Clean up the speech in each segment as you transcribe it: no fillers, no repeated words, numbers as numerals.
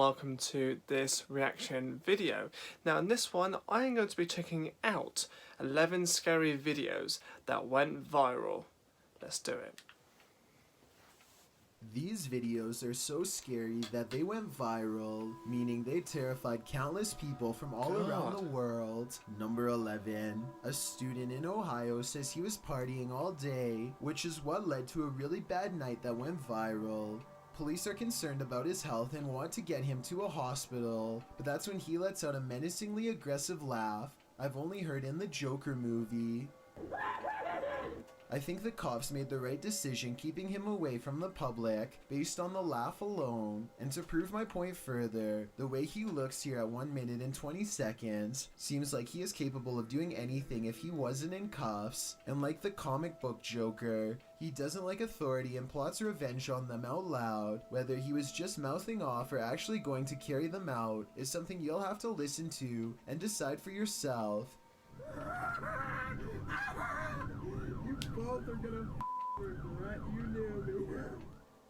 welcome to this reaction video. Now in this one I am going to be checking out 11 scary videos that went viral. Let's do it. These videos are so scary that they went viral, meaning they terrified countless people from all around the world. Number 11. A student in Ohio says he was partying all day, which is what led to a really bad night that went viral. Police are concerned about his health and want to get him to a hospital, but that's when he lets out a menacingly aggressive laugh I've only heard in the Joker movie. I think the cops made the right decision keeping him away from the public based on the laugh alone, and to prove my point further, the way he looks here at 1 minute and 20 seconds seems like he is capable of doing anything if he wasn't in cuffs, and like the comic book Joker, he doesn't like authority and plots revenge on them out loud. Whether he was just mouthing off or actually going to carry them out is something you'll have to listen to and decide for yourself. Both are gonna right? You knew me.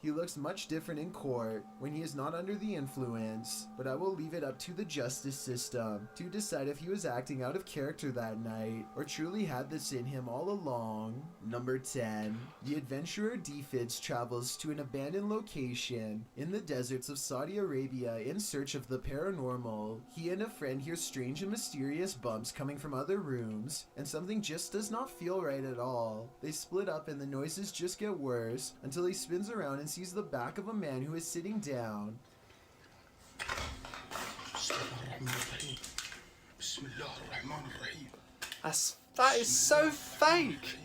He looks much different in court when he is not under the influence, but I will leave it up to the justice system to decide if he was acting out of character that night or truly had this in him all along. Number 10. The adventurer Defids travels to an abandoned location in the deserts of Saudi Arabia in search of the paranormal. He and a friend hear strange and mysterious bumps coming from other rooms, and something just does not feel right at all. They split up and the noises just get worse until he spins around and sees the back of a man who is sitting down. That is so fake!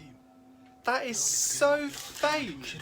That is so fake!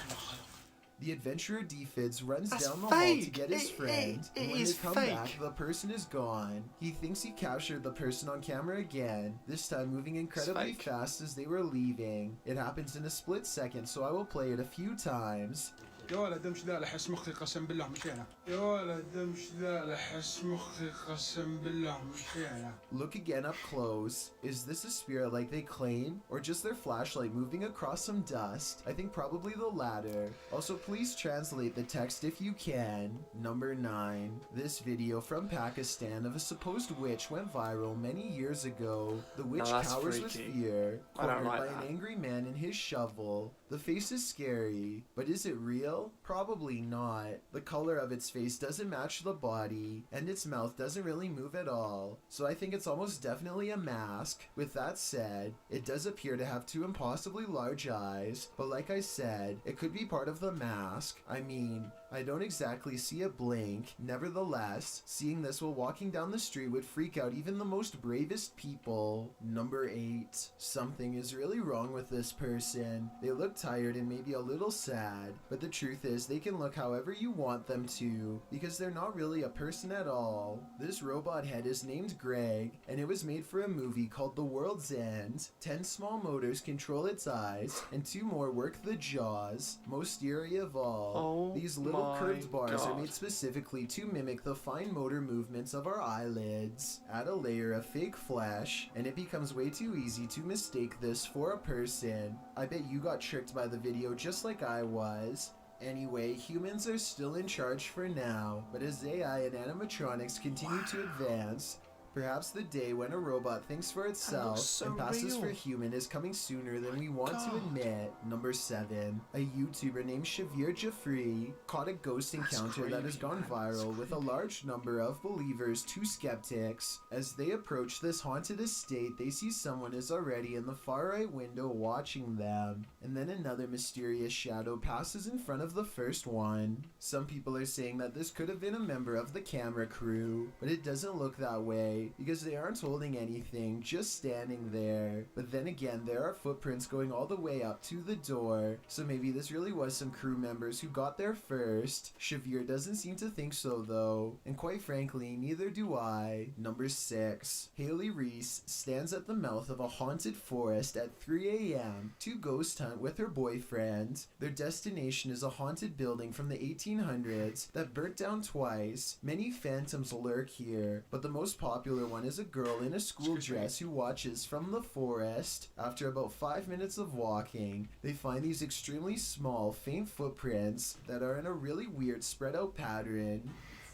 The adventurer Defids runs down the hall to get his friend, and when they come back, the person is gone. He thinks he captured the person on camera again, this time moving incredibly fast as they were leaving. It happens in a split second, so I will play it a few times. يا ولد امشي ذا لحس مخي قسم بالله مشينا يا ولد امشي ذا لحس مخي قسم بالله مشينا. Look again up close. Is this a spirit like they claim, or just their flashlight moving across some dust? I think probably the latter. Also, please translate the text if you can. Number 9. This video from Pakistan of a supposed witch went viral many years ago. The witch cowers with fear, cornered by an angry man and his shovel. The face is scary, but is it real? Probably not. The color of its face doesn't match the body, and its mouth doesn't really move at all, so I think it's almost definitely a mask. With that said, it does appear to have two impossibly large eyes, but like I said, it could be part of the mask. I mean, I don't exactly see it blink. Nevertheless, seeing this while walking down the street would freak out even the most bravest people. Number 8. Something is really wrong with this person. They look tired and maybe a little sad, but the truth is they can look however you want them to, because they're not really a person at all. This robot head is named Greg, and it was made for a movie called The World's End. 10 small motors control its eyes, and 2 more work the jaws, most eerie of all. These little curved bars are made specifically to mimic the fine motor movements of our eyelids. Add a layer of fake flesh, and it becomes way too easy to mistake this for a person. I bet you got tricked by the video just like I was. Anyway, humans are still in charge for now, but as AI and animatronics continue to advance, perhaps the day when a robot thinks for itself and passes for human is coming sooner than we want to admit. Number 7. A YouTuber named Shavir Jafri caught a ghost encounter that has gone viral with a large number of believers to skeptics. As they approach this haunted estate, they see someone is already in the far right window watching them, and then another mysterious shadow passes in front of the first one. Some people are saying that this could have been a member of the camera crew, but it doesn't look that way, because they aren't holding anything, just standing there. But then again, there are footprints going all the way up to the door, so maybe this really was some crew members who got there first. Shavir doesn't seem to think so though, and quite frankly, neither do I. Number 6. Haley Reese stands at the mouth of a haunted forest at 3 a.m. to ghost hunt with her boyfriend. Their destination is a haunted building from the 1800s that burnt down twice. Many phantoms lurk here, but the most popular one is a girl in a school dress who watches from the forest. After about 5 minutes of walking, they find these extremely small, faint footprints that are in a really weird spread out pattern.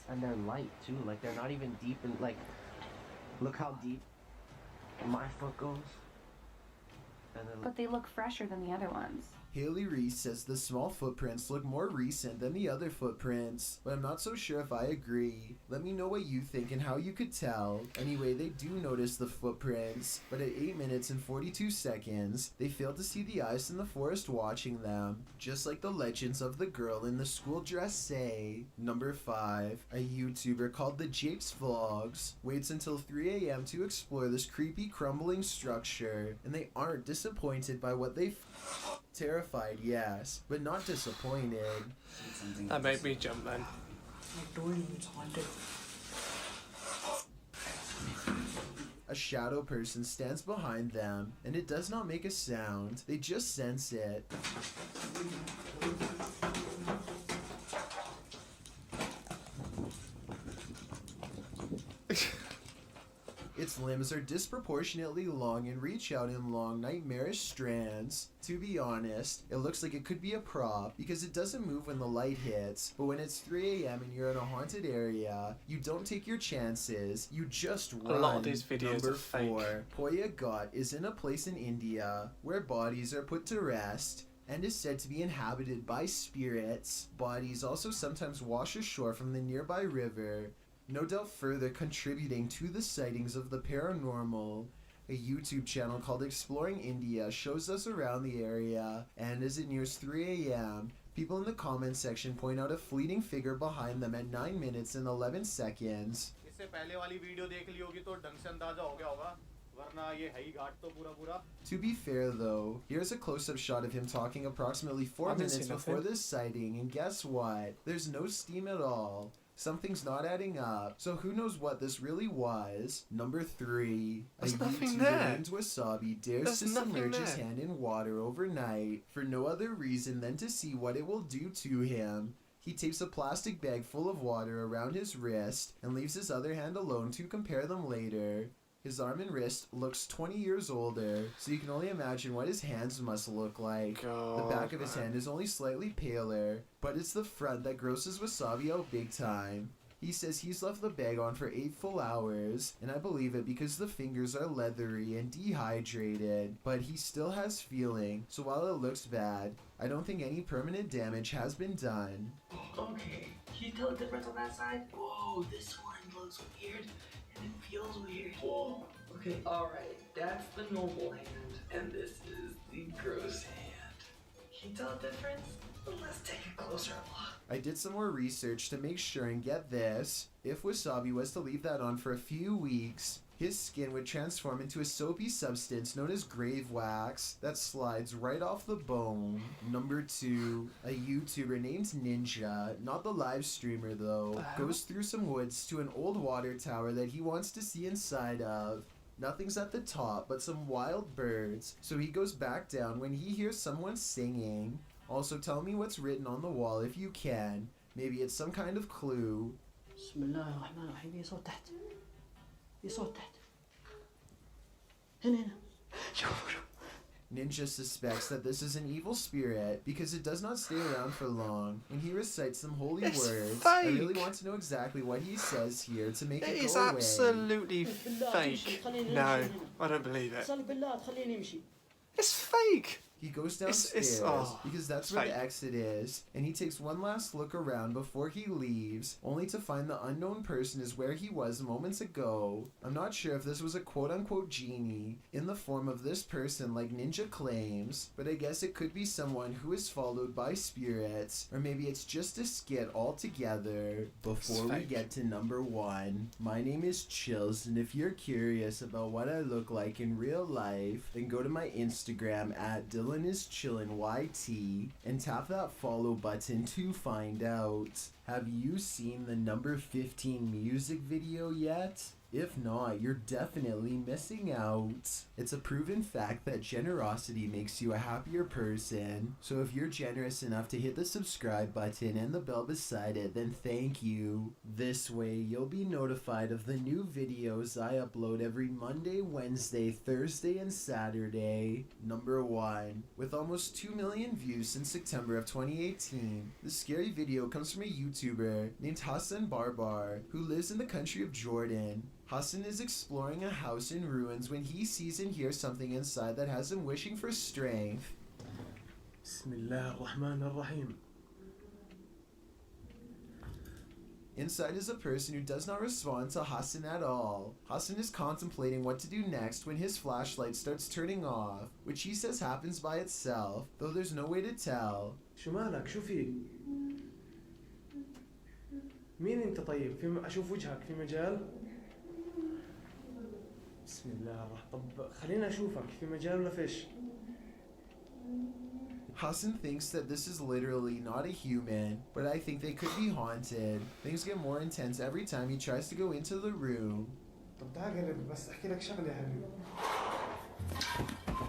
And they're light too, like they're not even deep in, like, look how deep my foot goes. And then But they look fresher than the other ones. Haley Reese says the small footprints look more recent than the other footprints, but I'm not so sure if I agree. Let me know what you think and how you could tell. Anyway, they do notice the footprints, but at 8 minutes and 42 seconds, they fail to see the ice in the forest watching them, just like the legends of the girl in the school dress say. Number 5, a YouTuber called the Japes Vlogs waits until 3 a.m. to explore this creepy crumbling structure, and they aren't disappointed by what they terrified, yes, but not disappointed. That made me jump then. I told you it's haunted. A shadow person stands behind them, and it does not make a sound. They just sense it. Its limbs are disproportionately long and reach out in long, nightmarish strands. To be honest, it looks like it could be a prop because it doesn't move when the light hits, but when it's 3 a.m. and you're in a haunted area, you don't take your chances, you just run. A lot of these videos Number are fake. 4. Poya Ghat is in a place in India where bodies are put to rest and is said to be inhabited by spirits. Bodies also sometimes wash ashore from the nearby river, no doubt further contributing to the sightings of the paranormal. A YouTube channel called Exploring India shows us around the area, and as it nears 3 a.m., people in the comments section point out a fleeting figure behind them at 9 minutes and 11 seconds. To be fair though, here's a close-up shot of him talking approximately 4 I didn't minutes see before nothing. this sighting, and guess what? There's no steam at all. Something's not adding up, so who knows what this really was. Number 3, There's a nothing YouTuber there. named Wasabi dares There's to nothing submerge his there. hand in water overnight for no other reason than to see what it will do to him. He tapes a plastic bag full of water around his wrist and leaves his other hand alone to compare them later. His arm and wrist looks 20 years older, so you can only imagine what his hands must look like. God, The back of his man. hand is only slightly paler, but it's the front that grosses Wasabi out big time. He says he's left the bag on for 8 full hours, and I believe it because the fingers are leathery and dehydrated, but he still has feeling, so while it looks bad, I don't think any permanent damage has been done. Okay, can you tell the difference on that side? Whoa, this one looks weird and it feels weird. Whoa. Okay, alright, that's the noble hand, and this is the gross hand. Can you tell the difference? Let's take a closer look. I did some more research to make sure, and get this, if Wasabi was to leave that on for a few weeks, his skin would transform into a soapy substance known as grave wax that slides right off the bone. Number 2, a YouTuber named Ninja, not the live streamer though, goes through some woods to an old water tower that he wants to see inside of. Nothing's at the top but some wild birds, so he goes back down when he hears someone singing. Also, tell me what's written on the wall if you can. Maybe it's some kind of clue. بسم الله الرحمن الرحيم. ايه صوت تحت؟ ايه صوت تحت؟ هنا هنا. شوفوا شوفوا. Ninja suspects that this is an evil spirit because it does not stay around for long, and he recites some holy It's words. I really fake. want to know exactly what he says here to make It it is go away. absolutely fake. No, I don't believe it. صلي بالله تخليني امشي. It's fake. He goes It's- downstairs oh, because that's it's where fake. the exit is, and he takes one last look around before he leaves, only to find the unknown person is where he was moments ago. I'm not sure if this was a quote-unquote genie in the form of this person like Ninja claims, but I guess it could be someone who is followed by spirits, or maybe it's just a skit altogether. Before we fake. get to number 1, my name is Chills, and if you're curious about what I look like in real life, then go to my Instagram at DylanIsChillinYT and tap that follow button to find out. Have you seen the number 15 music video yet? If not, you're definitely missing out. It's a proven fact that generosity makes you a happier person. So if you're generous enough to hit the subscribe button and the bell beside it, then thank you. This way, you'll be notified of the new videos I upload every Monday, Wednesday, Thursday, and Saturday. Number 1. With almost 2 million views since September of 2018, the scary video comes from a YouTuber named Hassan Barbar, who lives in the country of Jordan. Hassan is exploring a house in ruins when he sees and hears something inside that has him wishing for strength. Bismillahirrahmanirrahim. Inside is a person who does not respond to Hassan at all. Hassan is contemplating what to do next when his flashlight starts turning off, which he says happens by itself, though there's no way to tell. شو مالك شو فيك؟ مين انت طيب؟ اشوف وجهك في مجال؟ بسم الله الرحمن طب خلينا اشوفك في مجال ولا فيش؟ Hassan thinks that this is literally not a human, but I think they could be haunted. Things get more intense every time he tries to go into the room. طب تعال قرب بس احكي لك شغله يا حبيبي.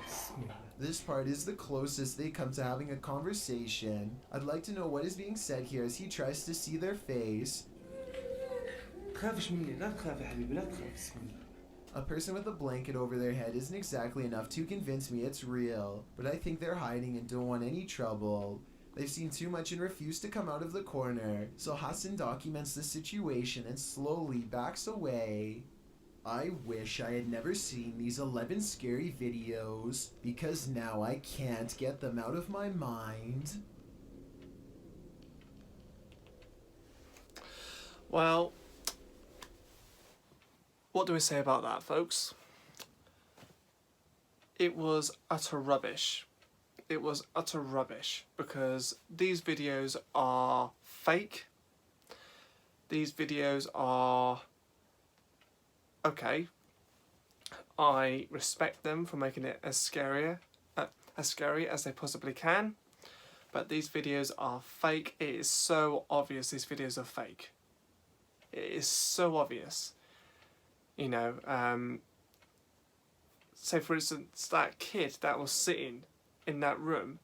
بسم الله. This part is the closest they come to having a conversation. I'd like to know what is being said here as he tries to see their face. تخافش مني لا تخاف يا حبيبي لا تخاف بسم الله. A person with a blanket over their head isn't exactly enough to convince me it's real, but I think they're hiding and don't want any trouble. They've seen too much and refuse to come out of the corner, so Hassan documents the situation and slowly backs away. I wish I had never seen these 11 scary videos, because now I can't get them out of my mind. Well, what do we say about that, folks? It was utter rubbish. It was utter rubbish because these videos are fake. These videos are okay. I respect them for making it as scary as they possibly can, but these videos are fake. It is so obvious these videos are fake. It is so obvious. You know, say for instance that kid that was sitting in that room,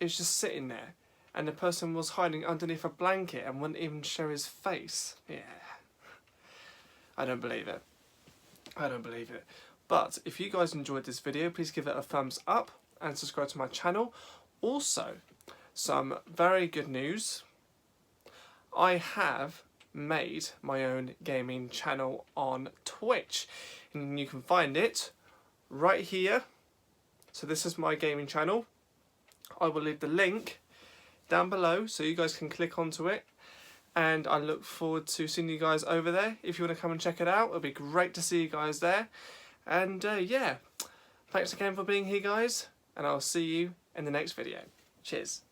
it was just sitting there and the person was hiding underneath a blanket and wouldn't even show his face. Yeah, I don't believe it. I don't believe it. But if you guys enjoyed this video, please give it a thumbs up and subscribe to my channel. Also, some very good news. I have made my own gaming channel on Twitch, and you can find it right here. So this is my gaming channel. I will leave the link down below so you guys can click onto it, and I look forward to seeing you guys over there. If you want to come and check it out, it'll be great to see you guys there. And yeah, thanks again for being here, guys, and I'll see you in the next video. Cheers.